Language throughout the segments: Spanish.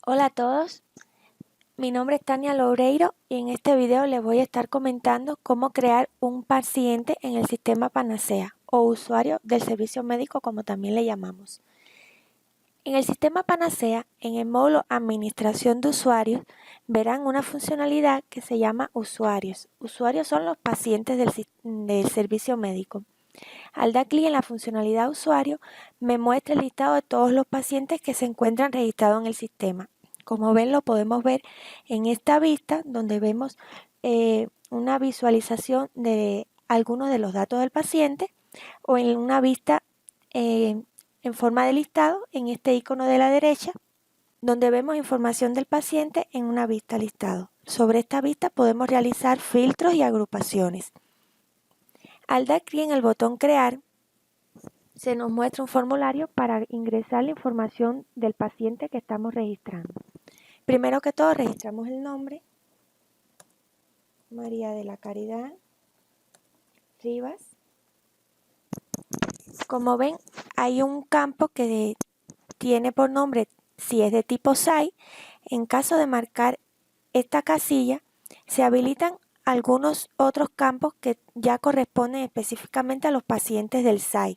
Hola a todos, mi nombre es Tania Loureiro y en este video les voy a estar comentando cómo crear un paciente en el sistema Panacea o usuario del servicio médico como también le llamamos. En el sistema Panacea, en el módulo Administración de Usuarios, verán una funcionalidad que se llama Usuarios. Usuarios son los pacientes del servicio médico. Al dar clic en la funcionalidad Usuario, me muestra el listado de todos los pacientes que se encuentran registrados en el sistema. Como ven, lo podemos ver en esta vista, donde vemos una visualización de algunos de los datos del paciente, o en una vista en forma de listado, en este icono de la derecha, donde vemos información del paciente en una vista listado. Sobre esta vista podemos realizar filtros y agrupaciones. Al dar clic en el botón Crear, se nos muestra un formulario para ingresar la información del paciente que estamos registrando. Primero que todo, registramos el nombre, María de la Caridad Rivas. Como ven, hay un campo que tiene por nombre si es de tipo SAI. En caso de marcar esta casilla, se habilitan algunos otros campos que ya corresponden específicamente a los pacientes del SAI.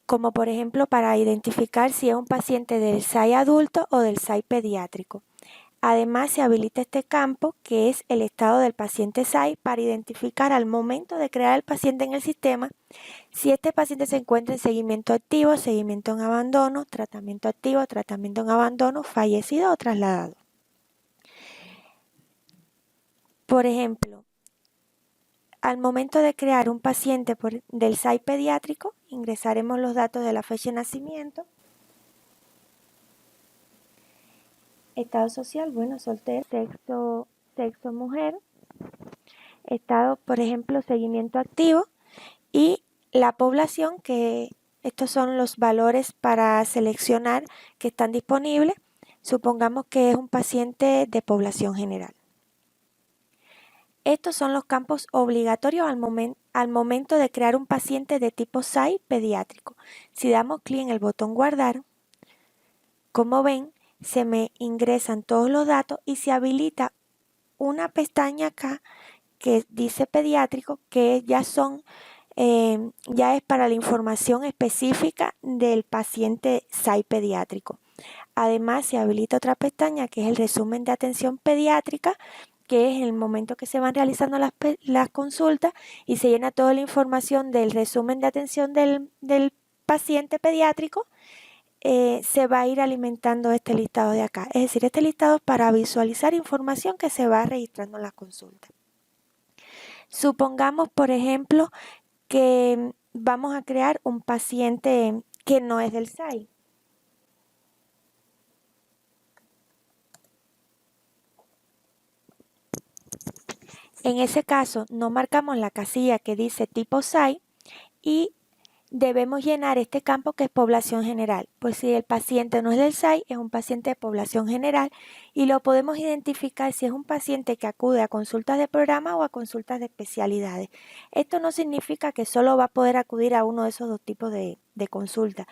Como por ejemplo para identificar si es un paciente del SAI adulto o del SAI pediátrico. Además, se habilita este campo que es el estado del paciente SAI para identificar al momento de crear el paciente en el sistema si este paciente se encuentra en seguimiento activo, seguimiento en abandono, tratamiento activo, tratamiento en abandono, fallecido o trasladado. Por ejemplo, al momento de crear un paciente del SAI pediátrico, ingresaremos los datos de la fecha de nacimiento, estado social, bueno, soltero, sexo mujer, estado, por ejemplo, seguimiento activo y la población, que estos son los valores para seleccionar que están disponibles. Supongamos que es un paciente de población general. Estos son los campos obligatorios al momento de crear un paciente de tipo SAI pediátrico. Si damos clic en el botón guardar, como ven, se me ingresan todos los datos y se habilita una pestaña acá que dice pediátrico, que ya es para la información específica del paciente SAI pediátrico. Además, se habilita otra pestaña que es el resumen de atención pediátrica, que es el momento que se van realizando las consultas y se llena toda la información del resumen de atención del paciente pediátrico. Se va a ir alimentando este listado de acá. Es decir, este listado es para visualizar información que se va registrando en las consultas. Supongamos, por ejemplo, que vamos a crear un paciente que no es del SAI. En ese caso, no marcamos la casilla que dice tipo SAI y debemos llenar este campo que es población general. Pues si el paciente no es del SAI, es un paciente de población general y lo podemos identificar si es un paciente que acude a consultas de programa o a consultas de especialidades. Esto no significa que solo va a poder acudir a uno de esos dos tipos de consultas,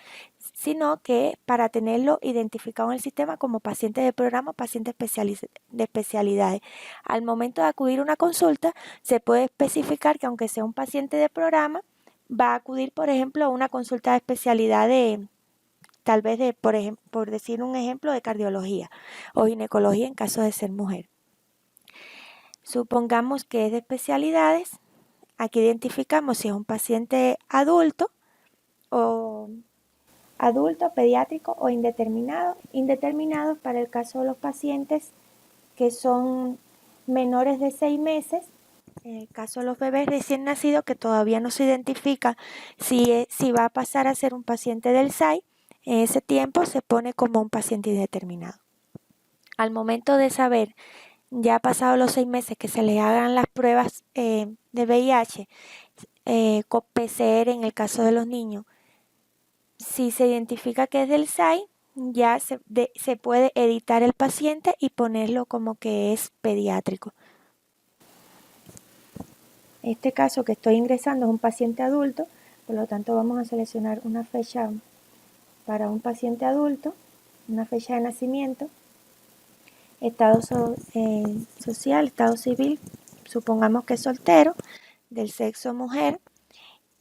sino que para tenerlo identificado en el sistema como paciente de programa o paciente de especialidades. Al momento de acudir a una consulta, se puede especificar que aunque sea un paciente de programa, va a acudir, por ejemplo, a una consulta de especialidad tal vez por decir un ejemplo, de cardiología o ginecología en caso de ser mujer. Supongamos que es de especialidades. Aquí identificamos si es un paciente adulto, pediátrico o indeterminado. Indeterminado para el caso de los pacientes que son menores de 6 meses. En el caso de los bebés recién nacidos que todavía no se identifica si va a pasar a ser un paciente del SAI, en ese tiempo se pone como un paciente indeterminado. Al momento de saber, ya pasado los 6 meses, que se le hagan las pruebas de VIH, con PCR en el caso de los niños, si se identifica que es del SAI, ya se puede editar el paciente y ponerlo como que es pediátrico. Este caso que estoy ingresando es un paciente adulto, por lo tanto vamos a seleccionar una fecha para un paciente adulto, una fecha de nacimiento, estado social, estado civil, supongamos que es soltero, del sexo mujer,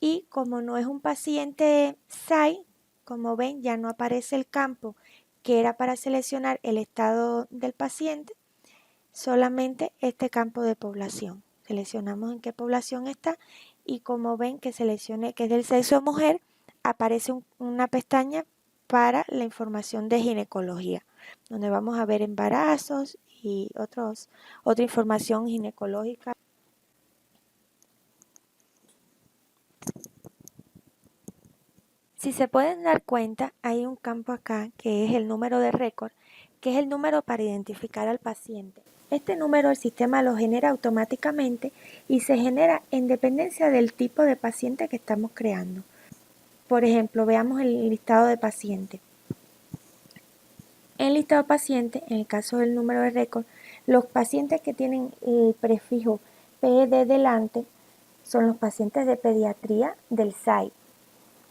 y como no es un paciente SAI, como ven ya no aparece el campo que era para seleccionar el estado del paciente, solamente este campo de población. Seleccionamos en qué población está y como ven que seleccioné que es del sexo mujer, aparece una pestaña para la información de ginecología, donde vamos a ver embarazos y otra información ginecológica. Si se pueden dar cuenta, hay un campo acá que es el número de récord, que es el número para identificar al paciente. Este número el sistema lo genera automáticamente y se genera en dependencia del tipo de paciente que estamos creando. Por ejemplo, veamos el listado de pacientes. En el listado de pacientes, en el caso del número de récord, los pacientes que tienen el prefijo PD delante son los pacientes de pediatría del SAI.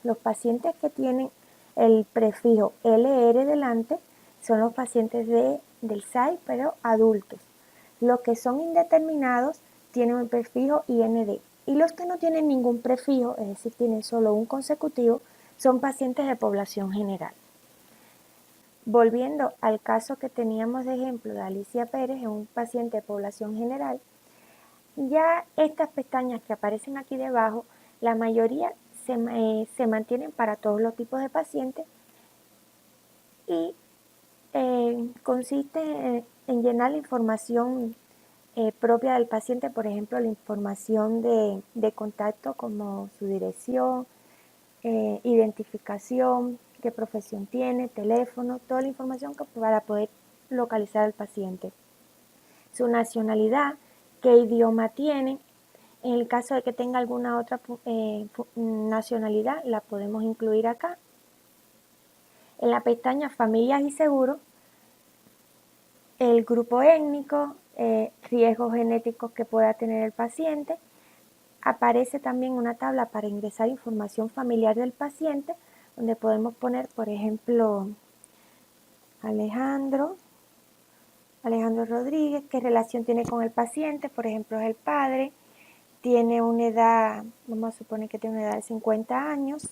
Los pacientes que tienen el prefijo LR delante son los pacientes del SAI, pero adultos. Los que son indeterminados tienen el prefijo IND. Y los que no tienen ningún prefijo, es decir, tienen solo un consecutivo, son pacientes de población general. Volviendo al caso que teníamos de ejemplo de Alicia Pérez, un paciente de población general, ya estas pestañas que aparecen aquí debajo, la mayoría se mantienen para todos los tipos de pacientes y consiste en llenar la información propia del paciente, por ejemplo, la información de contacto como su dirección, identificación, qué profesión tiene, teléfono, toda la información para poder localizar al paciente. Su nacionalidad, qué idioma tiene. En el caso de que tenga alguna otra nacionalidad, la podemos incluir acá. En la pestaña Familias y Seguros, el grupo étnico, riesgos genéticos que pueda tener el paciente. Aparece también una tabla para ingresar información familiar del paciente, donde podemos poner, por ejemplo, Alejandro Rodríguez, qué relación tiene con el paciente, por ejemplo, es el padre, tiene una edad, vamos a suponer que tiene una edad de 50 años,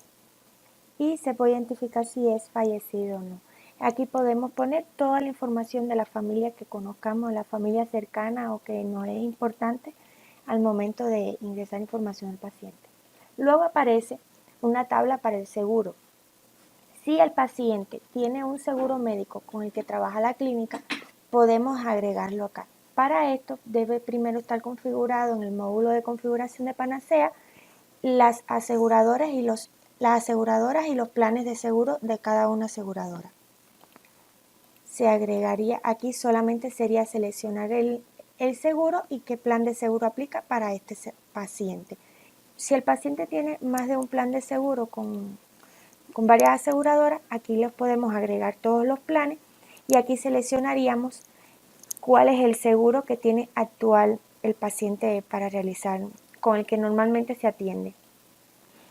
y se puede identificar si es fallecido o no. Aquí podemos poner toda la información de la familia que conozcamos, la familia cercana o que nos es importante al momento de ingresar información al paciente. Luego aparece una tabla para el seguro. Si el paciente tiene un seguro médico con el que trabaja la clínica, podemos agregarlo acá. Para esto debe primero estar configurado en el módulo de configuración de Panacea las aseguradoras y los planes de seguro de cada una aseguradora. Se agregaría aquí, solamente sería seleccionar el seguro y qué plan de seguro aplica para este paciente. Si el paciente tiene más de un plan de seguro con varias aseguradoras, aquí les podemos agregar todos los planes y aquí seleccionaríamos cuál es el seguro que tiene actual el paciente para realizar, con el que normalmente se atiende.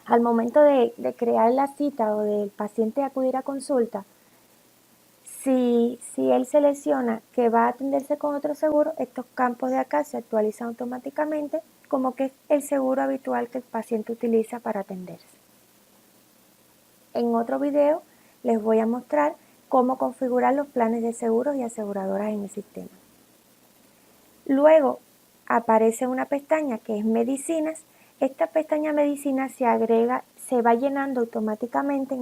Al momento de crear la cita o del paciente acudir a consulta, si él selecciona que va a atenderse con otro seguro, estos campos de acá se actualizan automáticamente como que es el seguro habitual que el paciente utiliza para atenderse. En otro video les voy a mostrar cómo configurar los planes de seguros y aseguradoras en el sistema. Luego aparece una pestaña que es medicinas. Esta pestaña medicinas se va llenando automáticamente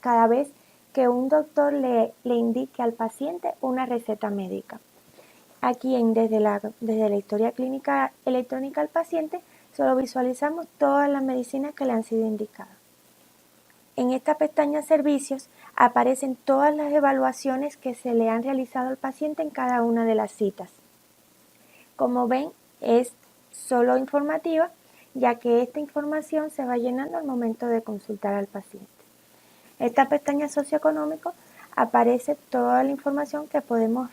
cada vez que un doctor le indique al paciente una receta médica. Aquí desde la historia clínica electrónica al paciente solo visualizamos todas las medicinas que le han sido indicadas. En esta pestaña Servicios aparecen todas las evaluaciones que se le han realizado al paciente en cada una de las citas. Como ven, es solo informativa, ya que esta información se va llenando al momento de consultar al paciente. Esta pestaña Socioeconómico aparece toda la información que podemos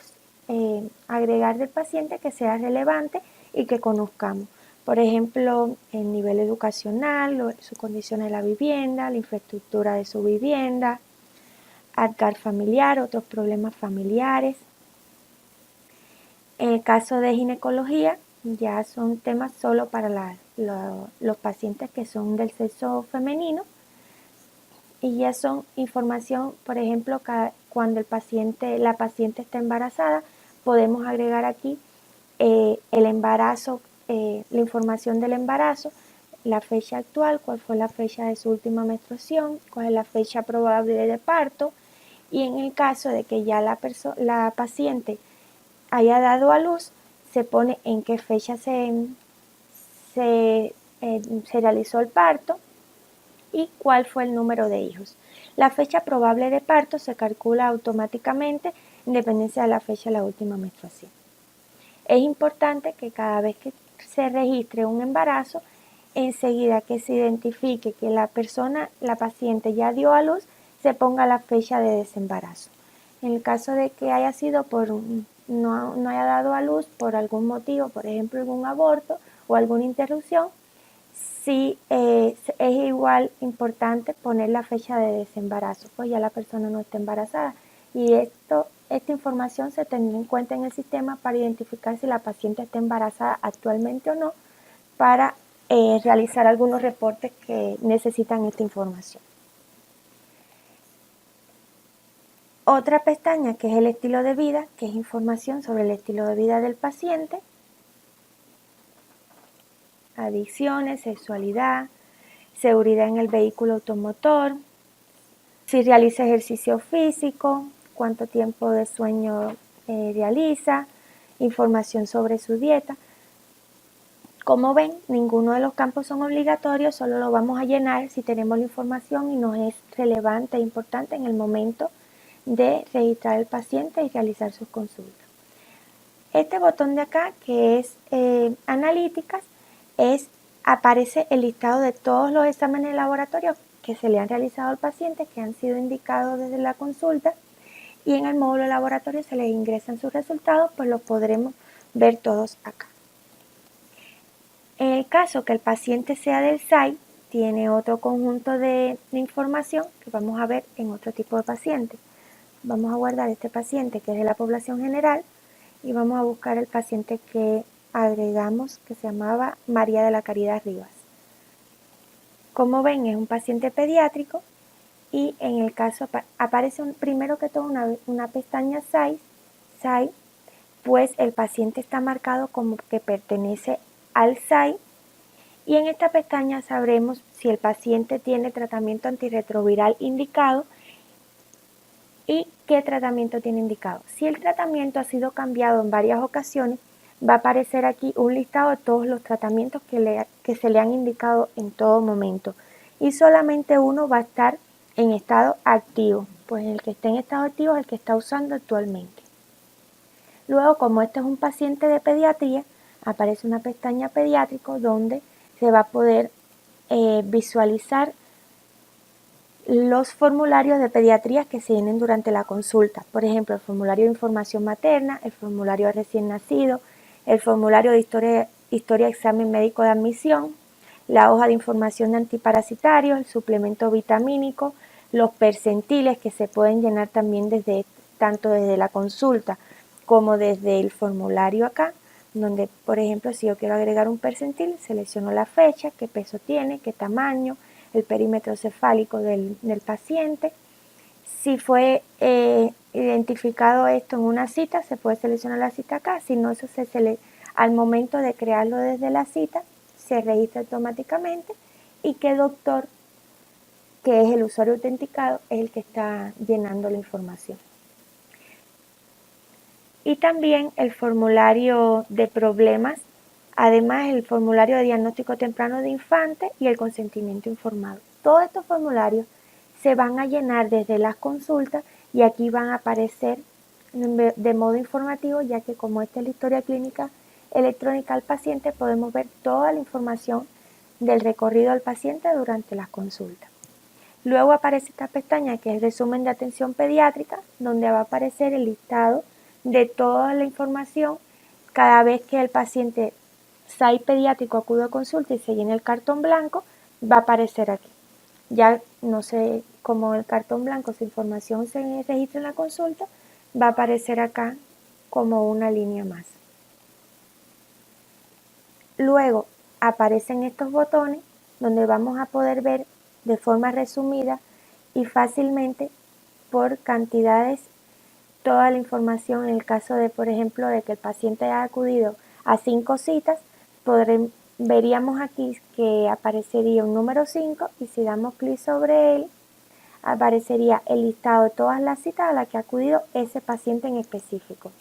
agregar del paciente que sea relevante y que conozcamos. Por ejemplo, el nivel educacional, su condición de la vivienda, la infraestructura de su vivienda. Apgar familiar, otros problemas familiares. En el caso de ginecología, ya son temas solo para los pacientes que son del sexo femenino, y ya son información, por ejemplo, cuando la paciente está embarazada, podemos agregar aquí el embarazo, la información del embarazo, la fecha actual, cuál fue la fecha de su última menstruación, cuál es la fecha probable de parto, y en el caso de que ya la paciente haya dado a luz, se pone en qué fecha se realizó el parto y cuál fue el número de hijos. La fecha probable de parto se calcula automáticamente en dependencia de la fecha de la última menstruación. Es importante que cada vez que se registre un embarazo, enseguida que se identifique que la paciente ya dio a luz, se ponga la fecha de desembarazo. En el caso de que haya sido no haya dado a luz por algún motivo, por ejemplo algún aborto o alguna interrupción, sí es igual importante poner la fecha de desembarazo, pues ya la persona no está embarazada. Y esta información se tendrá en cuenta en el sistema para identificar si la paciente está embarazada actualmente o no, para realizar algunos reportes que necesitan esta información. Otra pestaña que es el estilo de vida, que es información sobre el estilo de vida del paciente, adicciones, sexualidad, seguridad en el vehículo automotor, si realiza ejercicio físico, cuánto tiempo de sueño realiza, información sobre su dieta. Como ven, ninguno de los campos son obligatorios, solo lo vamos a llenar si tenemos la información y nos es relevante e importante en el momento de registrar al paciente y realizar sus consultas. Este botón de acá, que es analíticas, aparece el listado de todos los exámenes de laboratorio que se le han realizado al paciente, que han sido indicados desde la consulta, y en el módulo de laboratorio se les ingresan sus resultados, pues los podremos ver todos acá. En el caso que el paciente sea del SAI, tiene otro conjunto de información que vamos a ver en otro tipo de paciente. Vamos a guardar este paciente que es de la población general y vamos a buscar el paciente que agregamos, que se llamaba María de la Caridad Rivas. Como ven, es un paciente pediátrico y en el caso aparece primero que todo una pestaña SAI, pues el paciente está marcado como que pertenece al SAI, y en esta pestaña sabremos si el paciente tiene tratamiento antirretroviral indicado y qué tratamiento tiene indicado. Si el tratamiento ha sido cambiado en varias ocasiones, va a aparecer aquí un listado de todos los tratamientos que se le han indicado en todo momento, y solamente uno va a estar en estado activo, pues el que esté en estado activo es el que está usando actualmente. Luego, como este es un paciente de pediatría, aparece una pestaña pediátrico donde se va a poder visualizar los formularios de pediatría que se llenen durante la consulta. Por ejemplo, el formulario de información materna, el formulario de recién nacido, el formulario de historia examen médico de admisión, la hoja de información de antiparasitarios, el suplemento vitamínico, los percentiles que se pueden llenar también tanto desde la consulta como desde el formulario acá, donde, por ejemplo, si yo quiero agregar un percentil, selecciono la fecha, qué peso tiene, qué tamaño, el perímetro cefálico del paciente. Si fue identificado esto en una cita, se puede seleccionar la cita acá. Si no, eso al momento de crearlo desde la cita, se registra automáticamente, y qué doctor, que es el usuario autenticado, es el que está llenando la información. Y también el formulario de problemas, además el formulario de diagnóstico temprano de infante y el consentimiento informado. Todos estos formularios se van a llenar desde las consultas y aquí van a aparecer de modo informativo, ya que como esta es la historia clínica electrónica al paciente, podemos ver toda la información del recorrido del paciente durante las consultas. Luego aparece esta pestaña que es el resumen de atención pediátrica, donde va a aparecer el listado de toda la información cada vez que el paciente SAI pediátrico acude a consulta y se llena el cartón blanco, va a aparecer aquí. Ya no sé como el cartón blanco, su información se registra en la consulta, va a aparecer acá como una línea más. Luego aparecen estos botones donde vamos a poder ver de forma resumida y fácilmente por cantidades toda la información. En el caso de, por ejemplo, de que el paciente haya acudido a 5 citas, veríamos aquí que aparecería un número 5 y si damos clic sobre él, aparecería el listado de todas las citas a las que ha acudido ese paciente en específico.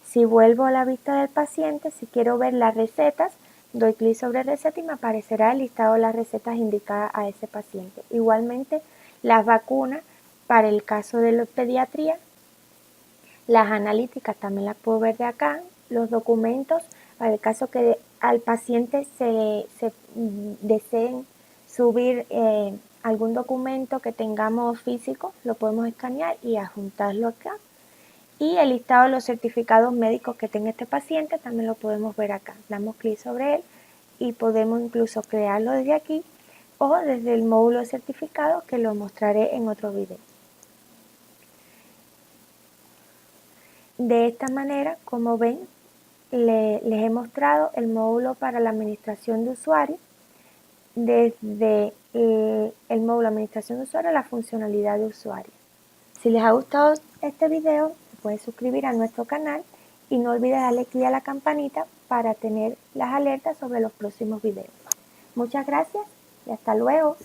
Si vuelvo a la vista del paciente, si quiero ver las recetas, doy clic sobre receta y me aparecerá el listado de las recetas indicadas a ese paciente. Igualmente, las vacunas para el caso de la pediatría, las analíticas también las puedo ver de acá, los documentos para el caso que al paciente se deseen subir algún documento que tengamos físico, lo podemos escanear y adjuntarlo acá. Y el listado de los certificados médicos que tenga este paciente también lo podemos ver acá. Damos clic sobre él y podemos incluso crearlo desde aquí o desde el módulo de certificados que lo mostraré en otro video. De esta manera, como ven, les he mostrado el módulo para la administración de usuarios, desde el módulo de administración de usuarios a la funcionalidad de usuario. Si les ha gustado este video, pueden suscribir a nuestro canal y no olvides darle clic a la campanita para tener las alertas sobre los próximos videos. Muchas gracias y hasta luego.